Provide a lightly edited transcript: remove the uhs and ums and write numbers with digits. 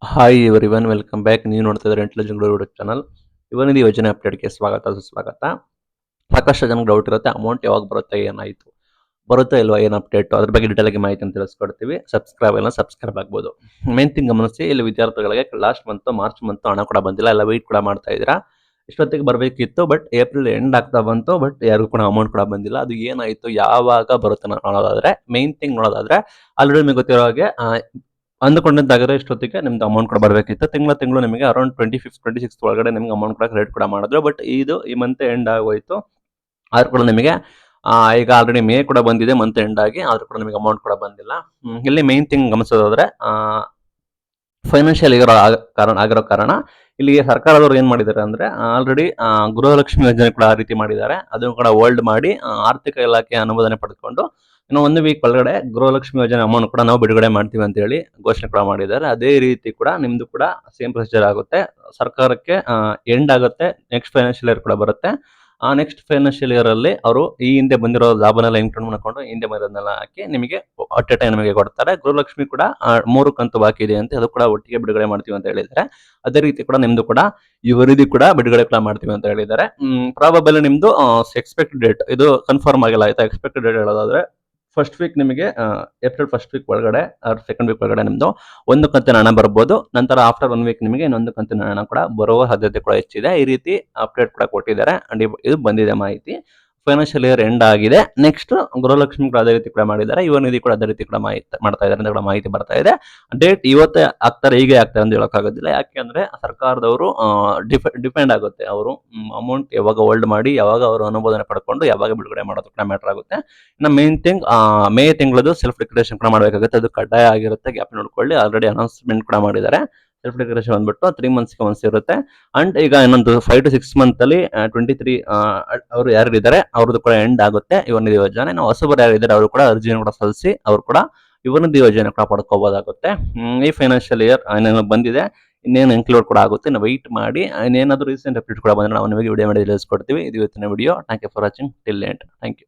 Hi everyone, welcome back. ನೀವು ನೋಡ್ತಾ ಇದ್ದಾರೆ ಇಂಟೆಲಿಜೆಂಟ್ ಯೂಟ್ಯೂಬ್ ಚಾನಲ್. ಇವತ್ತಿನ ಯೋಜನೆ ಅಪ್ಡೇಟ್ಗೆ ಸ್ವಾಗತ ಸುಸ್ವಾಗತ. ಸಾಕಷ್ಟು ಜನಕ್ಕೆ ಡೌಟ್ ಇರುತ್ತೆ, ಅಮೌಂಟ್ ಯಾವಾಗ ಬರುತ್ತೆ, ಏನಾಯಿತು, ಬರುತ್ತಾ ಇಲ್ವಾ, ಏನು ಅಪ್ಡೇಟ್, ಅದ್ರ ಬಗ್ಗೆ ಡೀಟೇಲ್ ಆಗಿ ಮಾಹಿತಿ ಅಂತ ತಿಳಿಸ್ಕೊಡ್ತೀವಿ. ಸಬ್ಸ್ಕ್ರೈಬ್ ಆಗ್ಬೋದು. ಮೇನ್ ಥಿಂಗ್ ಗಮನಿಸಿ, ಇಲ್ಲಿ ವಿದ್ಯಾರ್ಥಿಗಳಿಗೆ ಲಾಸ್ಟ್ ಮಾರ್ಚ್ ಮಂತ್ ಹಣ ಕೂಡ ಬಂದಿಲ್ಲ, ಎಲ್ಲ ವೆಯ್ಟ್ ಕೂಡ ಮಾಡ್ತಾ ಇದ್ದೀರಾ. ಇಷ್ಟೊತ್ತಿಗೆ ಬರಬೇಕಿತ್ತು, ಬಟ್ ಏಪ್ರಿಲ್ ಎಂಡ್ ಆಗ್ತಾ ಬಂತು, ಬಟ್ ಯಾರಿಗೂ ಕೂಡ ಅಮೌಂಟ್ ಕೂಡ ಬಂದಿಲ್ಲ. ಅದು ಏನಾಯಿತು, ಯಾವಾಗ ಬರುತ್ತೆ ನೋಡೋದಾದ್ರೆ, ಮೇನ್ ಥಿಂಗ್ ನೋಡೋದಾದ್ರೆ, ಆಲ್ರೆಡಿ ನಿಮಗೆ ಗೊತ್ತಿರೋ ಹಾಗೆ ಅಂದುಕೊಂಡಿದ್ದಾಗಿರೋ ಇಷ್ಟೊತ್ತಿಗೆ ನಿಮ್ದು ಅಮೌಂಟ್ ಕೂಡ ಬರಬೇಕಿತ್ತು. ತಿಂಗಳು ನಿಮಗೆ ಅರೌಂಡ್ 25th 26th ಒಳಗಡೆ ನಿಮ್ಗೆ ಅಮೌಂಟ್ ಕೂಡ ಕ್ರೆಡಿಟ್ ಕೂಡ ಮಾಡಿದ್ರು. ಬಟ್ ಈ ಮಂತ್ ಎಂಡ್ ಆಗೋಯ್ತು. ಆದ್ರೂ ಕೂಡ ನಿಮಗೆ ಈಗ ಆಲ್ರೆಡಿ ಮೇ ಕೂಡ ಬಂದಿದೆ, ಮಂತ್ ಎಂಡ್ ಆಗಿ, ಆದ್ರೂ ಕೂಡ ನಿಮಗೆ ಅಮೌಂಟ್ ಕೂಡ ಬಂದಿಲ್ಲ. ಇಲ್ಲಿ ಮೇನ್ ಥಿಂಗ್ ಗಮನಿಸೋದಾದ್ರೆ, ಫೈನಾನ್ಷಿಯಲ್ ಆಗಿರೋ ಕಾರಣ ಇಲ್ಲಿಗೆ ಸರ್ಕಾರದವರು ಏನ್ ಮಾಡಿದ್ದಾರೆ ಅಂದ್ರೆ, ಆಲ್ರೆಡಿ ಗೃಹಲಕ್ಷ್ಮಿ ಯೋಜನೆ ಕೂಡ ಆ ರೀತಿ ಮಾಡಿದ್ದಾರೆ. ಅದನ್ನು ಕೂಡ ಹೋಲ್ಡ್ ಮಾಡಿ ಆರ್ಥಿಕ ಇಲಾಖೆ ಅನುಮೋದನೆ ಪಡೆದುಕೊಂಡು ಇನ್ನು 1 ವೀಕ್ ಒಳಗಡೆ ಗೃಹಲಕ್ಷ್ಮಿ ಯೋಜನೆ ಅಮೌಂಟ್ ಕೂಡ ನಾವು ಬಿಡುಗಡೆ ಮಾಡ್ತೀವಿ ಅಂತ ಹೇಳಿ ಘೋಷಣೆ ಕೂಡ ಮಾಡಿದ್ದಾರೆ. ಅದೇ ರೀತಿ ಕೂಡ ನಿಮ್ದು ಕೂಡ ಸೇಮ್ ಪ್ರೊಸೀಜರ್ ಆಗುತ್ತೆ. ಸರ್ಕಾರಕ್ಕೆ ಎಂಡ್ ಆಗುತ್ತೆ, ನೆಕ್ಸ್ಟ್ ಫೈನಾನ್ಷಿಯಲ್ ಇಯರ್ ಕೂಡ ಬರುತ್ತೆ. ನೆಕ್ಸ್ಟ್ ಫೈನಾನ್ಷಿಯಲ್ ಇಯರ್ ಅಲ್ಲಿ ಅವರು ಈ ಹಿಂದೆ ಬಂದಿರೋ ಲಾಭನೆಲ್ಲ ಇನ್ಕ್ಲೂಡ್ ಮಾಡ್ಕೊಂಡು ಹಿಂದೆ ಬಂದಿರೋದನ್ನೆಲ್ಲ ಹಾಕಿ ನಿಮಗೆ ಅಟ್ ಎ ಟೈಮ್ ನಿಮಗೆ ಕೊಡ್ತಾರೆ. ಗೃಹಲಕ್ಷ್ಮಿ ಕೂಡ 3 ಕಂತು ಬಾಕಿ ಇದೆ ಅಂತ, ಅದು ಕೂಡ ಒಟ್ಟಿಗೆ ಬಿಡುಗಡೆ ಮಾಡ್ತೀವಿ ಅಂತ ಹೇಳಿದ್ದಾರೆ. ಅದೇ ರೀತಿ ಕೂಡ ನಿಮ್ದು ಕೂಡ ಈ ವರದಿ ಕೂಡ ಬಿಡುಗಡೆ ಕೂಡ ಮಾಡ್ತೀವಿ ಅಂತ ಹೇಳಿದ್ದಾರೆ. ಪ್ರಾಬಬಲಿ ನಿಮ್ದು ಎಕ್ಸ್ಪೆಕ್ಟೆಡ್ ಡೇಟ್ ಇದು ಕನ್ಫರ್ಮ್ ಆಗಿಲ್ಲ, ಆಯ್ತಾ. ಎಕ್ಸ್ಪೆಕ್ಟೆಡ್ ಡೇಟ್ ಹೇಳೋದಾದ್ರೆ ಫಸ್ಟ್ ವೀಕ್ ನಿಮಗೆ ಏಪ್ರಿಲ್ ಫಸ್ಟ್ ವೀಕ್ ಒಳಗಡೆ ಆರ್ ಸೆಕೆಂಡ್ ವೀಕ್ ಒಳಗಡೆ ನಿಮ್ದು ಒಂದು ಕಂತಿನ ಹಣ ಬರ್ಬೋದು. ನಂತರ ಆಫ್ಟರ್ 1 ವೀಕ್ ನಿಮಗೆ ಇನ್ನೊಂದು ಕಂತಿನ ಹಣ ಕೂಡ ಬರುವ ಸಾಧ್ಯತೆ ಕೂಡ ಹೆಚ್ಚಿದೆ. ಈ ರೀತಿ ಅಪ್ಡೇಟ್ ಕೂಡ ಕೊಟ್ಟಿದ್ದಾರೆ. ಅಂಡ್ ಇದು ಬಂದಿದೆ ಮಾಹಿತಿ. ಫೈನಾನ್ಷಿಯಲ್ ಇಯರ್ ಎಂಡ್ ಆಗಿದೆ. ನೆಕ್ಸ್ಟ್ ಗೃಹಲಕ್ಷ್ಮಿ ಕೂಡ ಅದೇ ರೀತಿ ಕೂಡ ಮಾಡಿದ್ದಾರೆ. ಯುವ ನಿಧಿ ಕೂಡ ಅದೇ ರೀತಿ ಕೂಡ ಮಾಡ್ತಾ ಇದ್ದಾರೆ ಅಂತ ಕೂಡ ಮಾಹಿತಿ ಬರ್ತಾ ಇದೆ. ಡೇಟ್ ಇವತ್ತೇ ಆಗ್ತಾರೆ, ಹೀಗೆ ಆಗ್ತಾರೆ ಅಂತ ಹೇಳೋಕ್ಕಾಗೋದಿಲ್ಲ. ಯಾಕೆ ಅಂದ್ರೆ ಸರ್ಕಾರದವರು ಡಿಪೆಂಡ್ ಆಗುತ್ತೆ. ಅವರು ಅಮೌಂಟ್ ಯಾವಾಗ ಹೋಲ್ಡ್ ಮಾಡಿ, ಯಾವಾಗ ಅವರು ಅನುಮೋದನೆ ಪಡ್ಕೊಂಡು ಯಾವಾಗ ಬಿಡುಗಡೆ ಮಾಡೋದು ಕೂಡ ಮ್ಯಾಟರ್ ಆಗುತ್ತೆ. ಇನ್ನು ಮೇನ್ ಥಿಂಗ್ ಮೇ ತಿಂಗಳದು ಸೆಲ್ಫ್ ಡಿಕ್ಲರೇಷನ್ ಕೂಡ ಮಾಡಬೇಕಾಗುತ್ತೆ. ಅದು ಕಡ್ಡಾಯ ಆಗಿರುತ್ತೆ, ಗ್ಯಾಪ್ ನೋಡ್ಕೊಳ್ಳಿ. ಆಲ್ರೆಡಿ ಅನೌನ್ಸ್ಮೆಂಟ್ ಕೂಡ ಮಾಡಿದ್ದಾರೆ. ಸೆಲ್ಫ್ ಡಿಕ್ಲರೇಷನ್ ಬಂದ್ಬಿಟ್ಟು 3 ಮಂತ್ಸ್ಗೆ ಒನ್ಸ್ ಇರುತ್ತೆ. ಅಂಡ್ ಈಗ ಇನ್ನೊಂದು 5 to 6 ಮಂತ್ ಅಲ್ಲಿ 23 ಅವರು ಯಾರಿದ್ದಾರೆ ಅವ್ರದ್ದು ಕೂಡ ಎಂಡ್ ಆಗುತ್ತೆ ಯುವ ನಿಧಿ ಯೋಜನೆ. ನಾವು ಹೊಸಬರು ಯಾರಿದ್ದಾರೆ ಅವರು ಕೂಡ ಅರ್ಜಿಯನ್ನು ಕೂಡ ಸಲ್ಲಿಸಿ ಅವರು ಕೂಡ ಯುವ ನಿಧಿ ಯೋಜನೆ ಕೂಡ ಪಡ್ಕೋಬಹುದಾಗುತ್ತೆ. ಈ ಫೈನಾನ್ಷಿಯಲ್ ಇಯರ್ ಏನೇನು ಬಂದಿದೆ, ಇನ್ನೇನು ಇನ್ಕ್ಲೂಡ್ ಕೂಡ ಆಗುತ್ತೆ, ನಾವು ವೆಯ್ಟ್ ಮಾಡಿ. ಇನ್ನೇನಾದರೂ ರೀಸೆಂಟ್ ಅಪ್ಡೇಟ್ ಕೂಡ ಬಂದರೆ ನಾವು ನಿಮಗೆ ವಿಡಿಯೋ ಮಾಡಿ ತಿಳಿಸ್ಕೊಡ್ತೀವಿ. ಇದು ಇವತ್ತಿನ video. Thank you for watching till end. Thank you.